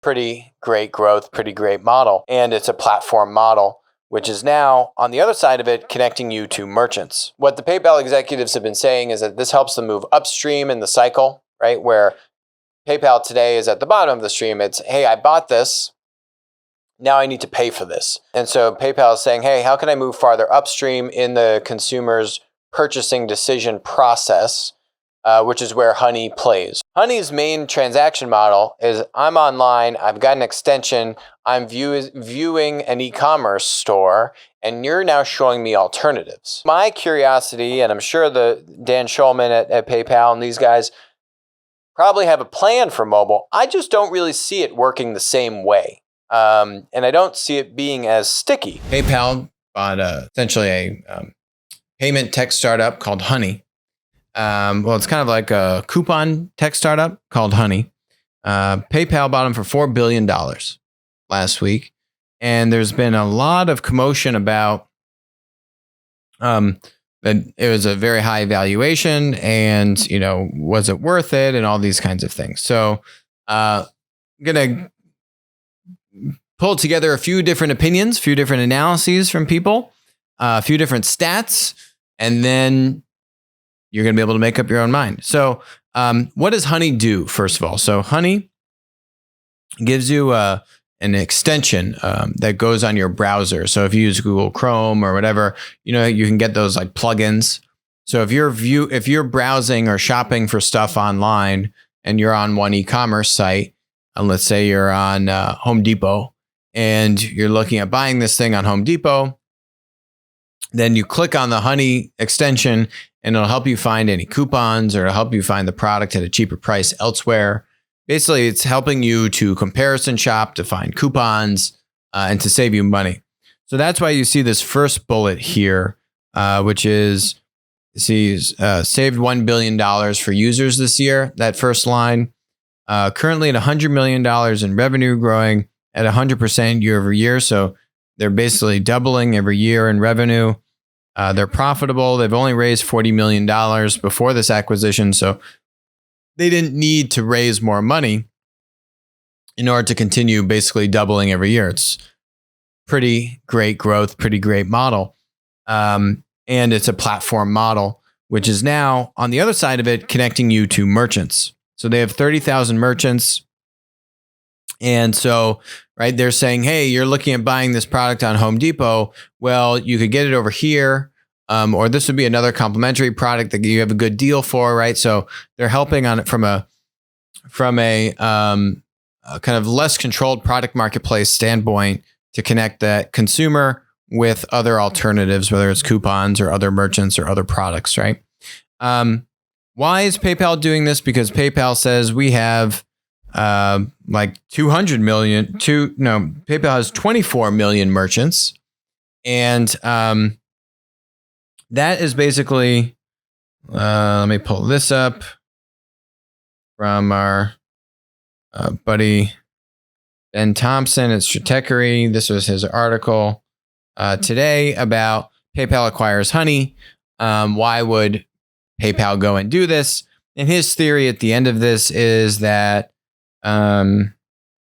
pretty great growth, pretty great model. And it's a platform model, which is now on the other side of it, connecting you to merchants. What the PayPal executives have been saying is that this helps them move upstream in the cycle, right? Where PayPal today is at the bottom of the stream. It's, hey, I bought this. Now I need to pay for this. And so PayPal is saying, hey, how can I move farther upstream in the consumer's purchasing decision process, which is where Honey plays. Honey's main transaction model is I'm online, I've got an extension, I'm viewing an e-commerce store, and you're now showing me alternatives. My curiosity, and I'm sure the Dan Schulman at PayPal and these guys probably have a plan for mobile. I just don't really see it working the same way. And I don't see it being as sticky. PayPal bought essentially a payment tech startup called Honey. Well, it's kind of like a coupon tech startup called Honey. PayPal bought them for $4 billion last week. And there's been a lot of commotion about that it was a very high valuation and, was it worth it and all these kinds of things. So I'm going to pull together a few different opinions, a few different analyses from people, a few different stats, and then you're going to be able to make up your own mind. So what does Honey do, first of all? So Honey gives you an extension that goes on your browser. So if you use Google Chrome or whatever, you can get those like plugins. So if you're browsing or shopping for stuff online and you're on one e-commerce site, and let's say you're on Home Depot and you're looking at buying this thing on Home Depot, then you click on the Honey extension and it'll help you find any coupons or it'll help you find the product at a cheaper price elsewhere. Basically, it's helping you to comparison shop, to find coupons, and to save you money. So that's why you see this first bullet here, which is, saved $1 billion for users this year. That first line, currently at $100 million in revenue, growing at 100% year over year. So they're basically doubling every year in revenue. They're profitable. They've only raised $40 million before this acquisition. So they didn't need to raise more money in order to continue basically doubling every year. It's pretty great growth, pretty great model. And it's a platform model, which is now on the other side of it, connecting you to merchants. So they have 30,000 merchants. And so, right, they're saying, hey, you're looking at buying this product on Home Depot. Well, you could get it over here, or this would be another complementary product that you have a good deal for, right? So they're helping on it from a kind of less controlled product marketplace standpoint to connect that consumer with other alternatives, whether it's coupons or other merchants or other products, right? Why is PayPal doing this? Because PayPal says we have like 200 million PayPal has 24 million merchants. And that is basically, let me pull this up from our buddy Ben Thompson at Stratechery. This was his article today about PayPal acquires Honey. Why would PayPal go and do this? And his theory at the end of this is that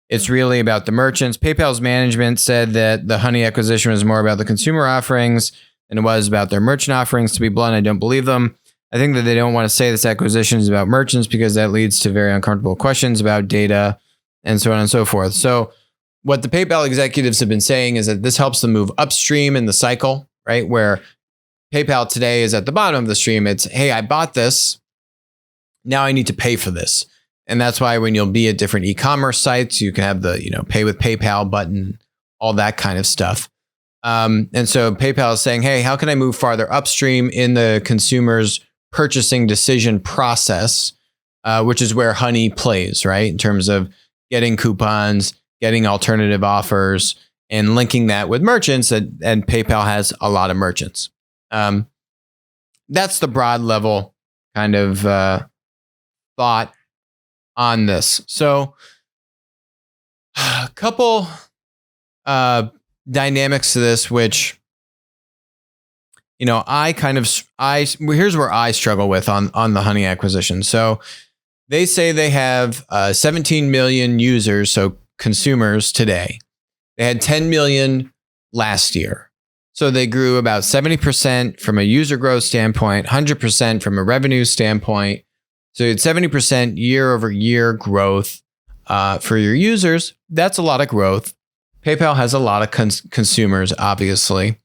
it's really about the merchants. PayPal's management said that the Honey acquisition was more about the consumer offerings than it was about their merchant offerings. To be blunt, I don't believe them. I think that they don't want to say this acquisition is about merchants because that leads to very uncomfortable questions about data and so on and so forth. So what the PayPal executives have been saying is that this helps them move upstream in the cycle, right? Where PayPal today is at the bottom of the stream. It's, hey, I bought this. Now I need to pay for this. And that's why when you'll be at different e-commerce sites, you can have the, pay with PayPal button, all that kind of stuff. And so PayPal is saying, hey, how can I move farther upstream in the consumer's purchasing decision process, which is where Honey plays, right? In terms of getting coupons, getting alternative offers, and linking that with merchants. And PayPal has a lot of merchants. That's the broad level kind of thought on this. So a couple dynamics to this, which, here's where I struggle with on the Honey acquisition. So they say they have 17 million users. So consumers today. They had 10 million last year. So they grew about 70% from a user growth standpoint, 100% from a revenue standpoint. So you had 70% year over year growth for your users. That's a lot of growth. PayPal has a lot of consumers, obviously.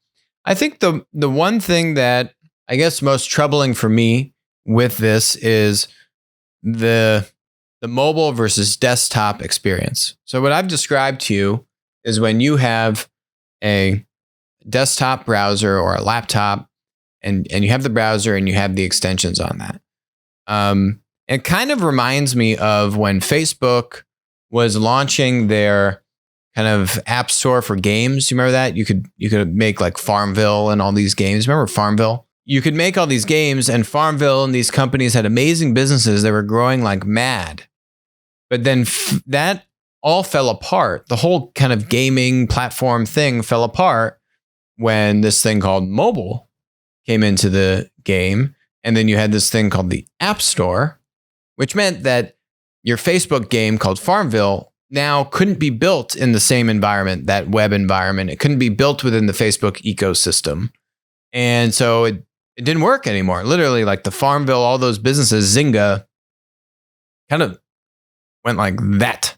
I think the one thing that I guess most troubling for me with this is the mobile versus desktop experience. So what I've described to you is when you have a desktop browser or a laptop and you have the browser and you have the extensions on that. It kind of reminds me of when Facebook was launching their kind of app store for games. You remember that? You could make like Farmville and all these games. Remember Farmville? You could make all these games, and Farmville and these companies had amazing businesses. They were growing like mad. But then that all fell apart. The whole kind of gaming platform thing fell apart when this thing called mobile came into the game. And then you had this thing called the App Store, which meant that your Facebook game called Farmville now couldn't be built in the same environment, that web environment. It couldn't be built within the Facebook ecosystem. And so it didn't work anymore. Literally, like the Farmville, all those businesses, Zynga, kind of went like that.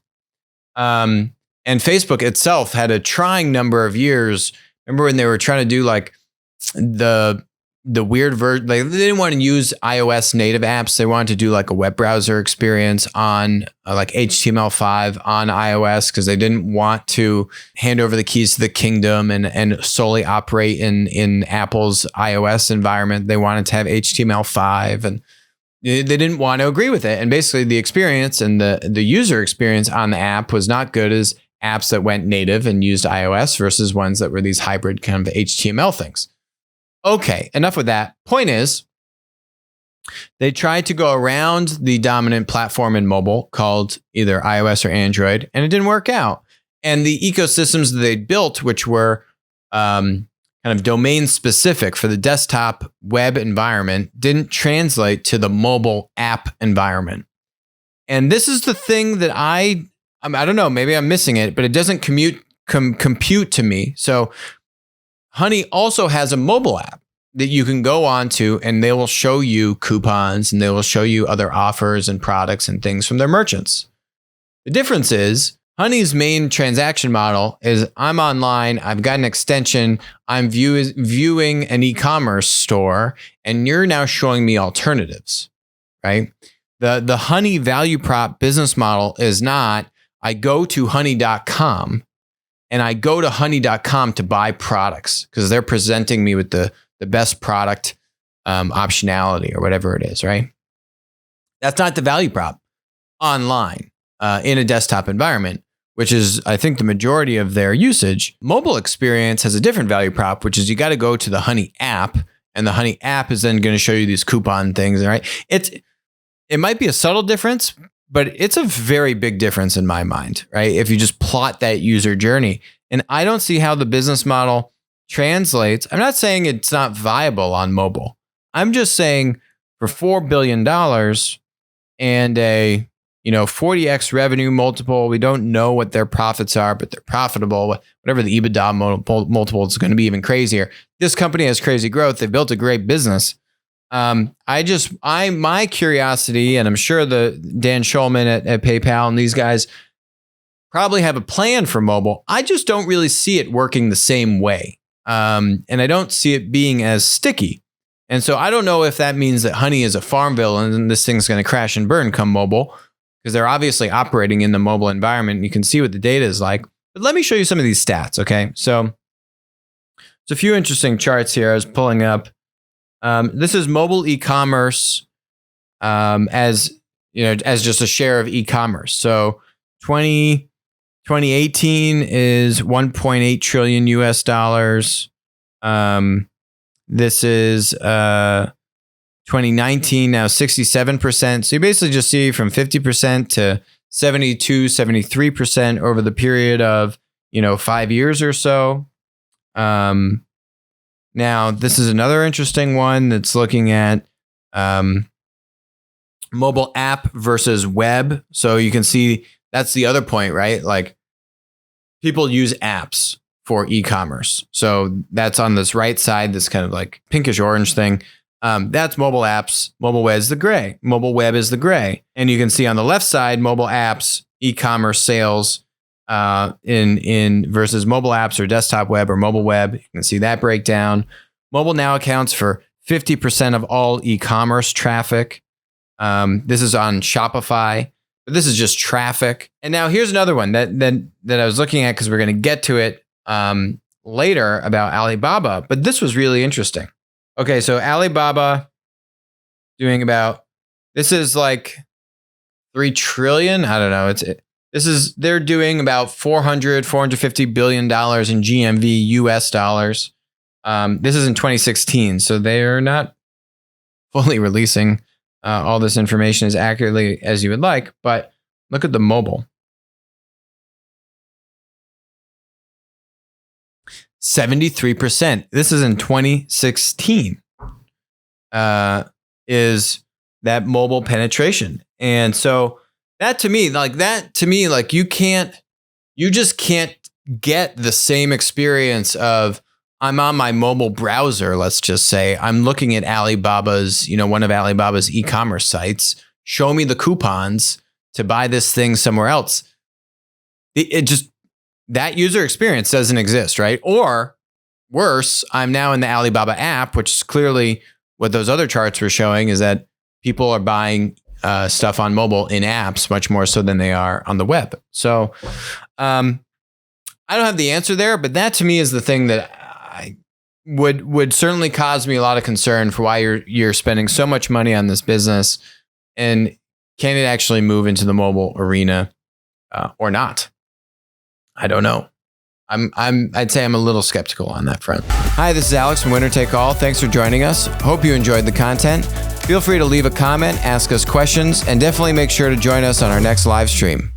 And Facebook itself had a trying number of years. Remember when they were trying to do like the weird version? They didn't want to use iOS native apps. They wanted to do like a web browser experience on like HTML5 on iOS because they didn't want to hand over the keys to the kingdom and solely operate in Apple's iOS environment. They wanted to have HTML5 and they didn't want to agree with it. And basically the experience and the user experience on the app was not good as apps that went native and used iOS versus ones that were these hybrid kind of HTML things. Okay, enough with that. Point is, they tried to go around the dominant platform in mobile called either iOS or Android, and it didn't work out. And the ecosystems that they built, which were kind of domain specific for the desktop web environment, didn't translate to the mobile app environment. And this is the thing that I don't know, maybe I'm missing it, but it doesn't compute to me. So Honey also has a mobile app that you can go on to, and they will show you coupons and they will show you other offers and products and things from their merchants. The difference is Honey's main transaction model is I'm online, I've got an extension, I'm viewing an e-commerce store, and you're now showing me alternatives, right? The Honey value prop business model is not, I go to honey.com and I go to honey.com to buy products because they're presenting me with the best product optionality or whatever it is, right? That's not the value prop online in a desktop environment, which is, I think, the majority of their usage. Mobile experience has a different value prop, which is you got to go to the Honey app, and the Honey app is then going to show you these coupon things, right? It might be a subtle difference, but it's a very big difference in my mind, right? If you just plot that user journey. And I don't see how the business model translates. I'm not saying it's not viable on mobile. I'm just saying for $4 billion and a 40x revenue multiple, we don't know what their profits are, but they're profitable. Whatever the EBITDA multiple is going to be even crazier. This company has crazy growth. They built a great business. My curiosity, and I'm sure the Dan Schulman at PayPal and these guys probably have a plan for mobile. I just don't really see it working the same way. And I don't see it being as sticky. And so I don't know if that means that Honey is a Farmville and this thing's going to crash and burn come mobile, because they're obviously operating in the mobile environment. And you can see what the data is like. But let me show you some of these stats, okay? So there's a few interesting charts here I was pulling up. This is mobile e-commerce as just a share of e-commerce. So 2018 is 1.8 trillion US dollars. This is 2019 now 67%. So you basically just see from 50% to 72, 73% over the period of 5 years or so. Now, this is another interesting one that's looking at mobile app versus web. So you can see that's the other point, right? Like people use apps for e-commerce. So that's on this right side, this kind of like pinkish orange thing. That's mobile apps. Mobile web is the gray. Mobile web is the gray. And you can see on the left side, mobile apps, e-commerce sales in versus mobile apps or desktop web or mobile web. You can see that breakdown. Mobile now accounts for 50% of all e-commerce traffic. This is on Shopify, but this is just traffic. And now here's another one that I was looking at because we're going to get to it later about Alibaba, but this was really interesting. Okay, so Alibaba doing about, this is like 3 trillion. I don't know. They're doing about $450 billion in GMV US dollars. This is in 2016, so they're not fully releasing all this information as accurately as you would like, but look at the mobile. 73%. This is in 2016. Is that mobile penetration. And so that to me, like you just can't get the same experience of I'm on my mobile browser, let's just say. I'm looking at Alibaba's, one of Alibaba's e-commerce sites. Show me the coupons to buy this thing somewhere else. That user experience doesn't exist, right? Or worse, I'm now in the Alibaba app, which is clearly what those other charts were showing, is that people are buying stuff on mobile in apps much more so than they are on the web. So I don't have the answer there, but that to me is the thing that I would certainly cause me a lot of concern for why you're spending so much money on this business, and can it actually move into the mobile arena or not? I don't know. I'd say I'm a little skeptical on that front. Hi, this is Alex from Winner Take All. Thanks for joining us. Hope you enjoyed the content. Feel free to leave a comment, ask us questions, and definitely make sure to join us on our next live stream.